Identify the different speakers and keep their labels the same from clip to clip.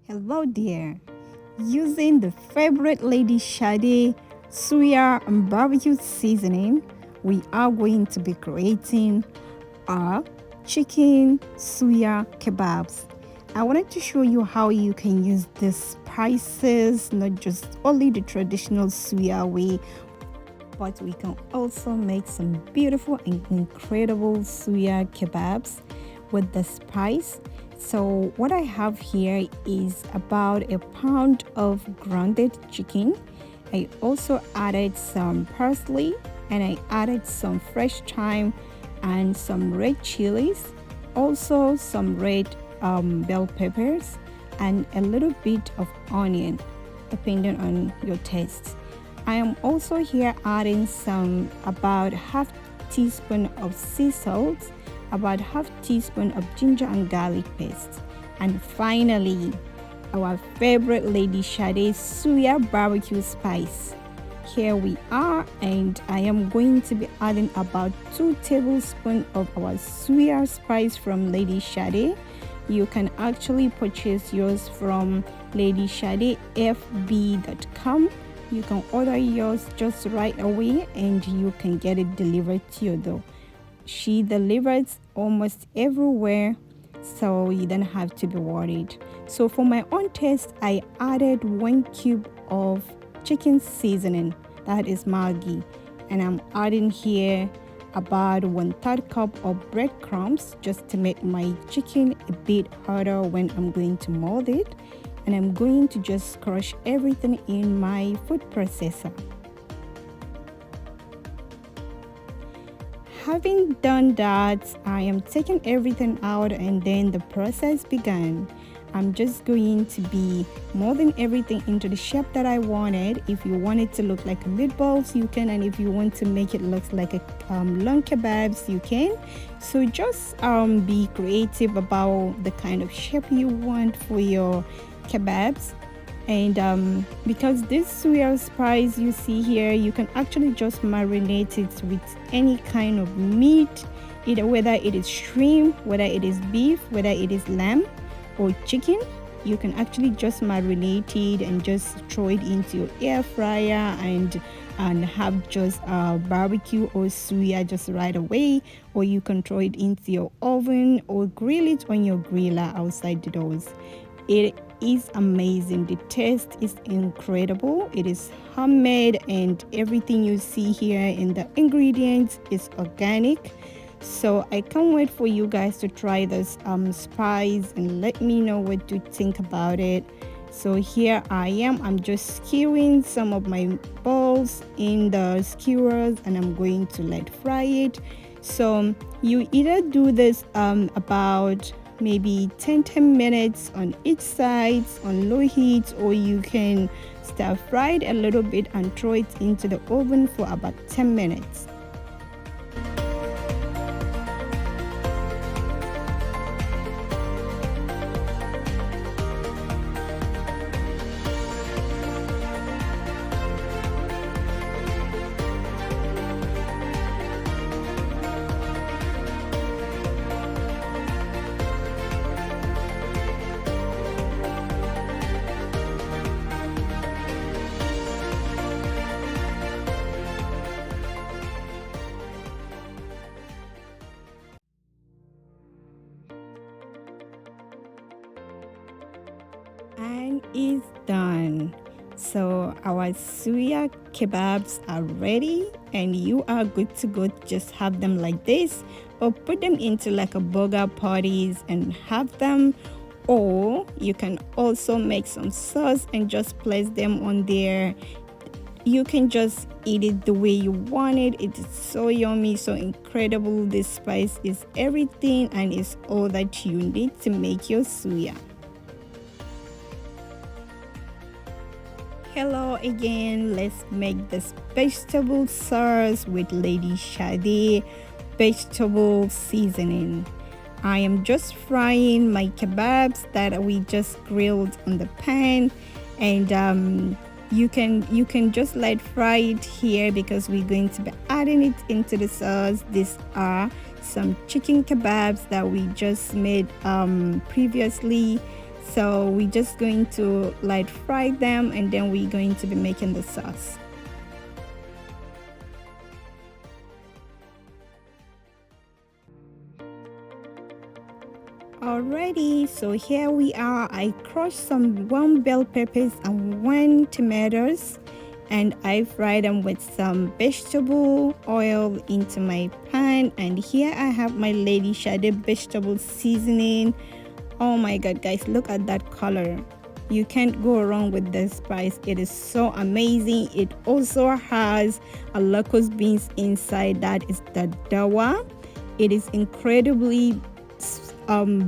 Speaker 1: Hello there. Using the favorite Lady Shade Suya and barbecue seasoning, we are going to be creating our chicken suya kebabs. I wanted to show you how you can use the spices, not just only the traditional suya way, but we can also make some beautiful and incredible suya kebabs with the spice. So what I have here is about a pound of grounded chicken. I also added some parsley and I added some fresh thyme and some red chilies, also some red bell peppers and a little bit of onion depending on your taste. I am also here adding some about half teaspoon of sea salt, about half teaspoon of ginger and garlic paste, and finally our favorite Lady Shade Suya barbecue spice. Here we are, and I am going to be adding about 2 tablespoons of our suya spice from Lady Shade. You can actually purchase yours from ladyshadefb.com. You can order yours just right away and you can get it delivered to your door. She delivers almost everywhere, so you don't have to be worried. So for my own taste, I added 1 cube of chicken seasoning, that is Maggi, and I'm adding here about 1/3 cup of breadcrumbs just to make my chicken a bit harder when I'm going to mold it, and I'm going to just crush everything in my food processor. Having done that, I am taking everything out and then the process began. I'm just going to be molding everything into the shape that I wanted. If you want it to look like a meatballs, you can, and if you want to make it look like a long kebabs, you can. So just be creative about the kind of shape you want for your kebabs. And because this suya spice you see here, you can actually just marinate it with any kind of meat, either whether it is shrimp, whether it is beef, whether it is lamb or chicken. You can actually just marinate it and just throw it into your air fryer and have just barbecue or suya just right away, or you can throw it into your oven or grill it on your griller outside the doors. It is amazing. The taste is incredible. It is homemade and everything you see here in the ingredients is organic. So I can't wait for you guys to try this spice and let me know what you think about it. So here I'm just skewing some of my balls in the skewers and I'm going to let fry it. So you either do this about maybe 10 minutes on each side on low heat, or you can stir fry it a little bit and throw it into the oven for about 10 minutes. And it's done. So our suya kebabs are ready and you are good to go. Just have them like this or put them into like a burger parties and have them, or you can also make some sauce and just place them on there. You can just eat it the way you want it. It is so yummy, so incredible. This spice is everything and is all that you need to make your suya. Hello again. Let's make this vegetable sauce with Lady Shade vegetable seasoning. I am just frying my kebabs that we just grilled on the pan, and you can just let fry it here because we're going to be adding it into the sauce. These are some chicken kebabs that we just made previously. So we're just going to light fry them, and then we're going to be making the sauce. Alrighty, so here we are. I crushed some 1 bell peppers and 1 tomatoes, and I fried them with some vegetable oil into my pan. And here I have my Lady Shade vegetable seasoning. Oh my god, guys, look at that color. You can't go wrong with this spice. It is so amazing. It also has a locust beans inside, that is the dawa. It is incredibly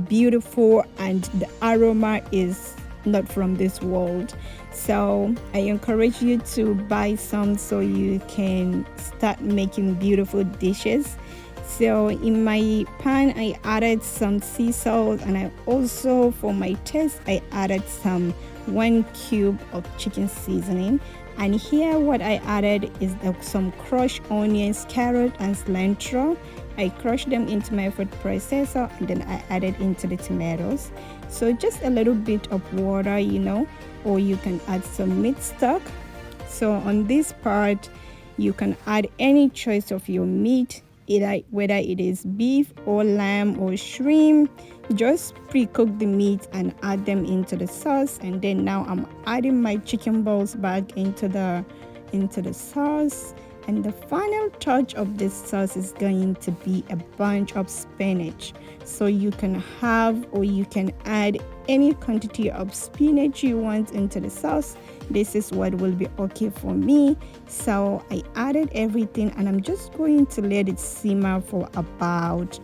Speaker 1: beautiful, and the aroma is not from this world. So I encourage you to buy some so you can start making beautiful dishes. So in my pan I added some sea salt, and I also, for my taste, I added some 1 cube of chicken seasoning. And here what I added is some crushed onions, carrot and cilantro. I crushed them into my food processor, and then I added into the tomatoes. So just a little bit of water, or you can add some meat stock. So on this part you can add any choice of your meat, whether it is beef or lamb or shrimp. Just pre-cook the meat and add them into the sauce. And then now I'm adding my chicken balls back into the sauce. And the final touch of this sauce is going to be a bunch of spinach. So you can have, or you can add any quantity of spinach you want into the sauce. This is what will be okay for me. So I added everything, and I'm just going to let it simmer for about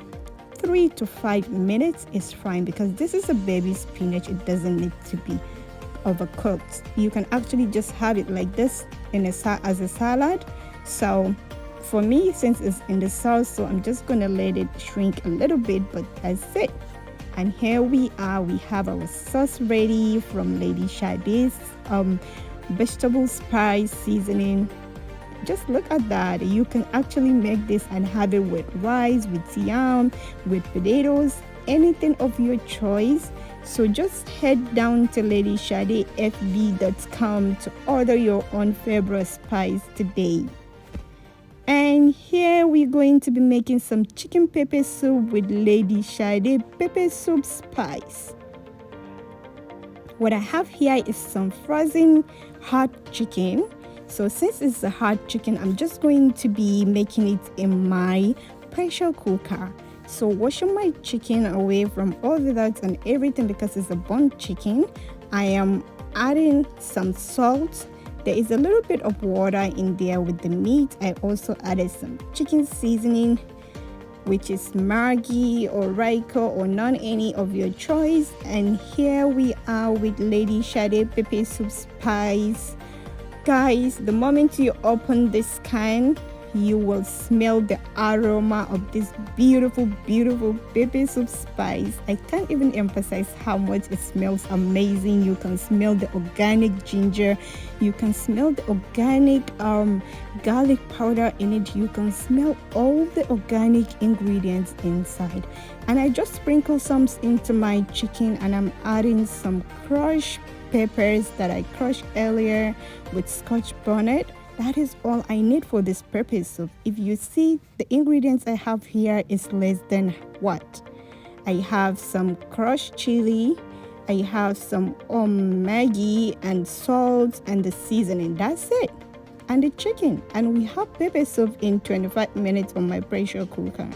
Speaker 1: 3 to 5 minutes. Is fine, because this is a baby spinach. It doesn't need to be overcooked. You can actually just have it like this as a salad. So for me, since it's in the sauce, so I'm just gonna let it shrink a little bit, but that's it. And here we are. We have our sauce ready from Lady Shade's vegetable spice seasoning. Just look at that. You can actually make this and have it with rice, with yam, with potatoes, anything of your choice. So just head down to ladyshadefb.com to order your own favorite spice today. And here we're going to be making some chicken pepper soup with Lady Shade pepper soup spice. What I have here is some frozen hot chicken. So since it's a hot chicken, I'm just going to be making it in my pressure cooker. So washing my chicken away from all the dirt and everything, because it's a burnt chicken, I am adding some salt. There is a little bit of water in there with the meat. I also added some chicken seasoning, which is Maggi or Raiko or none, any of your choice. And here we are with Lady Shade pepper soup spice. Guys, the moment you open this can, you will smell the aroma of this beautiful pepper soup spice. I can't even emphasize how much it smells amazing. You can smell the organic ginger, you can smell the organic garlic powder in it, you can smell all the organic ingredients inside. And I just sprinkle some into my chicken, and I'm adding some crushed peppers that I crushed earlier with Scotch bonnet. That is all I need for this pepper soup. If you see, the ingredients I have here is less than what? I have some crushed chili, I have some Maggi and salt and the seasoning. That's it. And the chicken. And we have pepper soup in 25 minutes on my pressure cooker.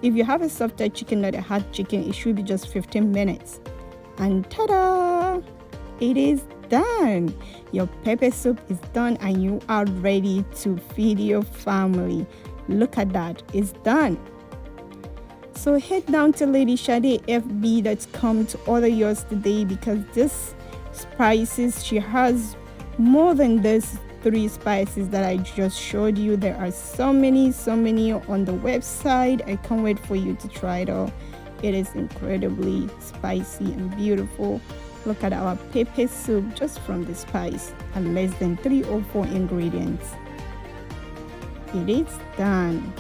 Speaker 1: If you have a softer chicken, not a hot chicken, it should be just 15 minutes. And ta-da! It is done. Your pepper soup is done, and you are ready to feed your family. Look at that. It's done. So head down to ladyshadefb.com to order yours today, because this spices, she has more than this 3 spices that I just showed you. There are so many on the website. I can't wait for you to try it all. It is incredibly spicy and beautiful. Look at our pepper soup just from the spice, and less than 3 or 4 ingredients. It is done.